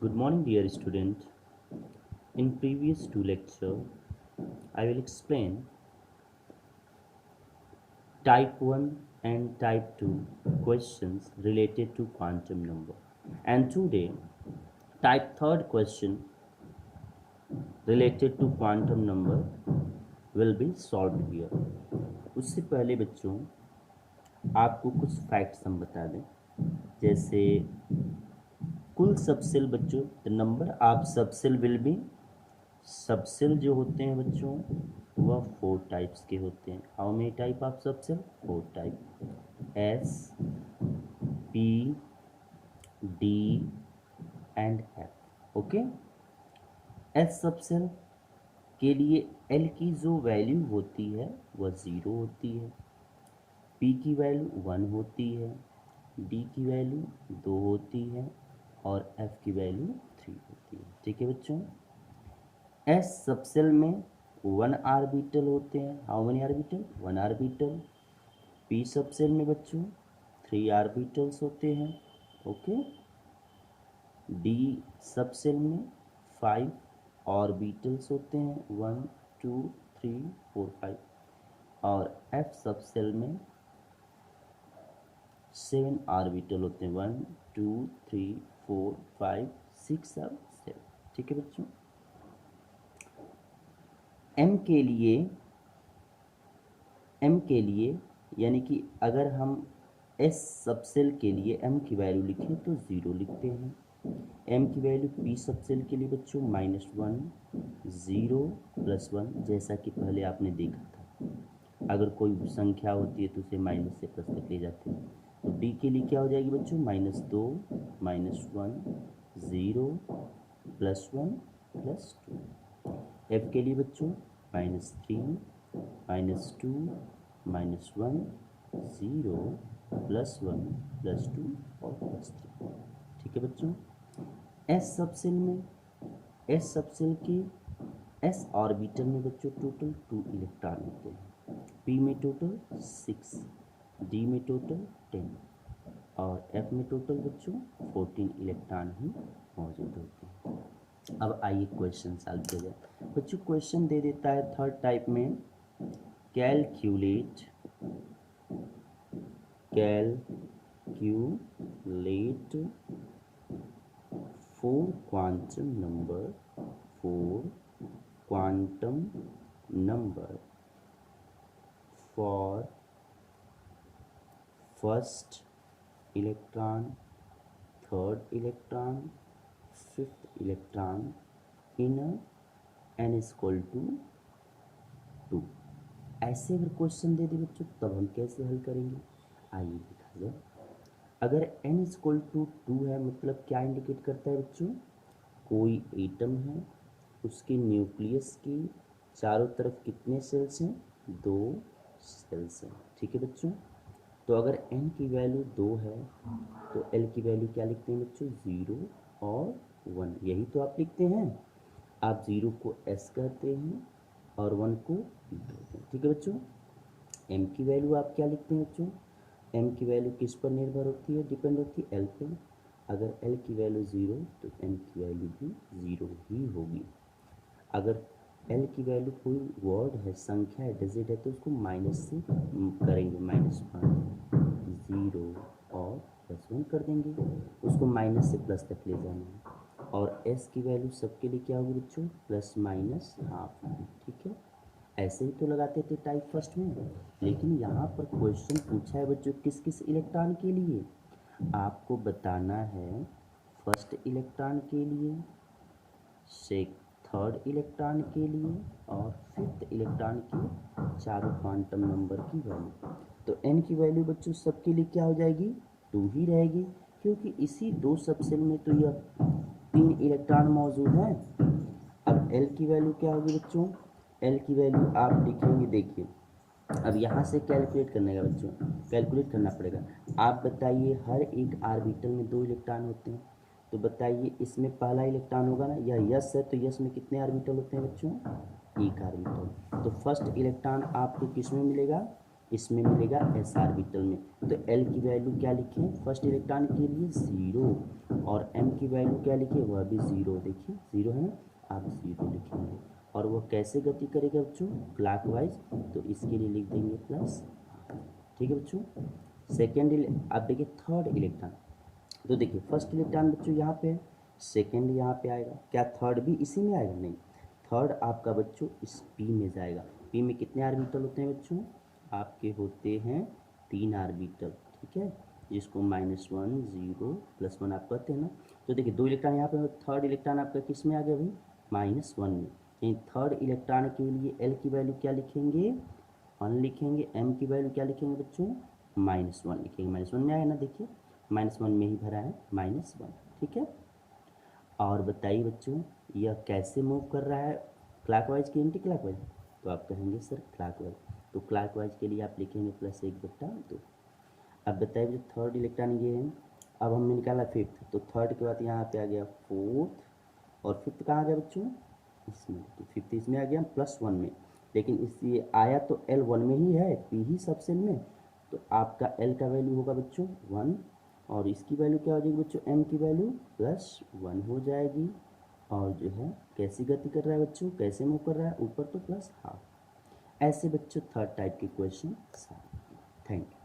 Good morning, dear student. In previous two lecture, I will explain type 1 and type 2 questions related to quantum number. And today, type third question related to quantum number will be solved here. उससे पहले बच्चों आपको कुछ facts हम बता दें, जैसे कुल सबसेल बच्चों the number of subshell will be subshell जो होते हैं बच्चों वह 4 टाइप्स के होते हैं। How many type of subshell? 4 type, S, P, D and F. Okay, S subshell के लिए एल की जो वैल्यू होती है वह 0 होती है, पी की वैल्यू 1 होती है, डी की वैल्यू 2 होती है और एफ की वैल्यू 3 होती है। ठीक है बच्चों, एस सबसेल में 1 आर्बिटल होते हैं। How many orbital? 1 orbital. P subshell में बच्चों 3 आर्बिटल्स होते हैं। ओके, डी सबसेल में 5 ऑर्बिटल्स होते हैं, 1 2 3 4 5। और एफ सबसेल में 7 ऑर्बिटल होते हैं, 1 2 3 4 5 6 और 7। ठीक है बच्चों, एम के लिए यानी कि अगर हम एस सबसेल के लिए एम की वैल्यू लिखें तो 0 लिखते हैं। एम की वैल्यू पी सबसेल के लिए बच्चों -1 0 +1, जैसा कि पहले आपने देखा था। अगर कोई संख्या होती है तो उसे माइनस से प्लस तक ले जाते हैं। तो डी के लिए क्या हो जाएगी बच्चों? -2 -1 0 +1 +2। एफ के लिए बच्चों -3 -2 -1 0 +1 +2 और +3। ठीक है बच्चों, एस सबसेल के एस ऑर्बिटल में बच्चों टोटल 2 इलेक्ट्रॉन होते हैं, पी में टोटल 6, डी में टोटल 10 और एफ में टोटल बच्चों 14 इलेक्ट्रॉन ही मौजूद होते हैं। अब आइए क्वेश्चन सॉल्व किया जाए। बच्चों क्वेश्चन दे देता है थर्ड टाइप में, calculate 4 quantum number for first electron, third electron, fifth electron in a n equal to 2। ऐसे अगर क्वेश्चन दे दे बच्चों तब हम कैसे हल करेंगे, आइए देखा जाए। अगर n इक्वल टू 2 है मतलब क्या इंडिकेट करता है बच्चों? कोई एटम है, उसके न्यूक्लियस के चारों तरफ कितने सेल्स हैं? 2 सेल्स हैं। ठीक है बच्चों, तो अगर n की वैल्यू 2 है तो l की वैल्यू क्या लिखते हैं बच्चों? 0 और 1, यही तो आप लिखते हैं। आप 0 को s कहते हैं और 1 को p कहते हैं। ठीक है बच्चों, m की वैल्यू आप क्या लिखते हैं बच्चों? m की वैल्यू किस पर निर्भर होती है? डिपेंड होती है l पे। अगर l की वैल्यू 0 तो m की वैल्यू भी 0 ही होगी। अगर l की वैल्यू कोई वर्ड है, संख्या है, डिजिट है तो उसको माइनस से करेंगे, -1 0 और +1 कर देंगे, उसको माइनस से प्लस तक ले जाना है। और s की वैल्यू सबके लिए क्या होगी बच्चों? ±½ होगी। ठीक है, ऐसे ही तो लगाते थे टाइप फर्स्ट में, लेकिन यहाँ पर क्वेश्चन पूछा है बच्चों किस किस इलेक्ट्रॉन के लिए। आपको बताना है फर्स्ट इलेक्ट्रॉन के लिए, थर्ड इलेक्ट्रॉन के लिए और फिफ्थ इलेक्ट्रॉन के चारों क्वांटम नंबर की वैल्यू। तो n की वैल्यू बच्चों सबके लिए क्या हो जाएगी? 2 ही रहेगी, क्योंकि इसी 2 सबसेल में तो यह 3 इलेक्ट्रॉन मौजूद हैं। अब l की वैल्यू क्या होगी बच्चों? l की वैल्यू आप लिखेंगे, देखिए अब यहाँ से कैलकुलेट करने का बच्चों, कैलकुलेट करना पड़ेगा। आप बताइए हर एक आर्बिटल में 2 इलेक्ट्रॉन होते हैं, तो बताइए इसमें पहला इलेक्ट्रॉन होगा ना, यह यस है तो यस में कितने आर्बिटल होते हैं बच्चों? 1 आर्बिटल। तो फर्स्ट इलेक्ट्रॉन आपको किस में मिलेगा? इसमें मिलेगा एस ऑर्बिटल में। तो एल की वैल्यू क्या लिखें फर्स्ट इलेक्ट्रॉन के लिए 0 और एम की वैल्यू क्या लिखे वह भी 0। देखिए 0 है ना, आप 0 लिखेंगे। और वह कैसे गति करेगा बच्चों क्लॉकवाइज, तो इसके लिए लिख देंगे प्लस। ठीक है बच्चों। सेकेंड आप देखिए थर्ड इलेक्ट्रॉन, तो देखिए फर्स्ट इलेक्ट्रॉन बच्चों यहाँ पे है, सेकेंड यहाँ पे आएगा, क्या थर्ड भी इसी में आएगा? नहीं, थर्ड आपका बच्चों इस पी में जाएगा। पी में कितने आर्बिटल होते हैं बच्चों? आपके होते हैं 3 आर्बिटल, ठीक है, जिसको -1 0 +1 आप कहते हैं ना। तो देखिए 2 इलेक्ट्रॉन यहाँ पे, थर्ड इलेक्ट्रॉन आपका किस में आ गया भाई? -1 में। यानी थर्ड इलेक्ट्रॉन के लिए एल की वैल्यू क्या लिखेंगे? 1 लिखेंगे। एम की वैल्यू क्या लिखेंगे बच्चों? -1 लिखेंगे। -1 में आया ना, देखिए -1 में ही भरा है -1, ठीक है। और बताइए बच्चों यह कैसे मूव कर रहा है, क्लॉकवाइज की एंटी क्लॉकवाइज? तो आप कहेंगे सर क्लॉकवाइज। तो क्लॉकवाइज के लिए आप लिखेंगे +1/2। अब बताइए जो थर्ड इलेक्ट्रॉन ये है, अब हमने निकाला फिफ्थ, तो थर्ड के बाद यहाँ पे आ गया फोर्थ, और फिफ्थ कहाँ आ गया बच्चों? इसमें। तो फिफ्थ इसमें आ गया +1 में, लेकिन इस ये आया तो L1 में ही है, पी ही सब सेल में। तो आपका L का वैल्यू होगा बच्चों 1, और इसकी वैल्यू क्या हो जाएगी बच्चों? M की वैल्यू +1 हो जाएगी। और जो है कैसी गति कर रहा है बच्चों, कैसे मूव कर रहा है? ऊपर तो +12। ऐसे बच्चों थर्ड टाइप के क्वेश्चन। Thank you.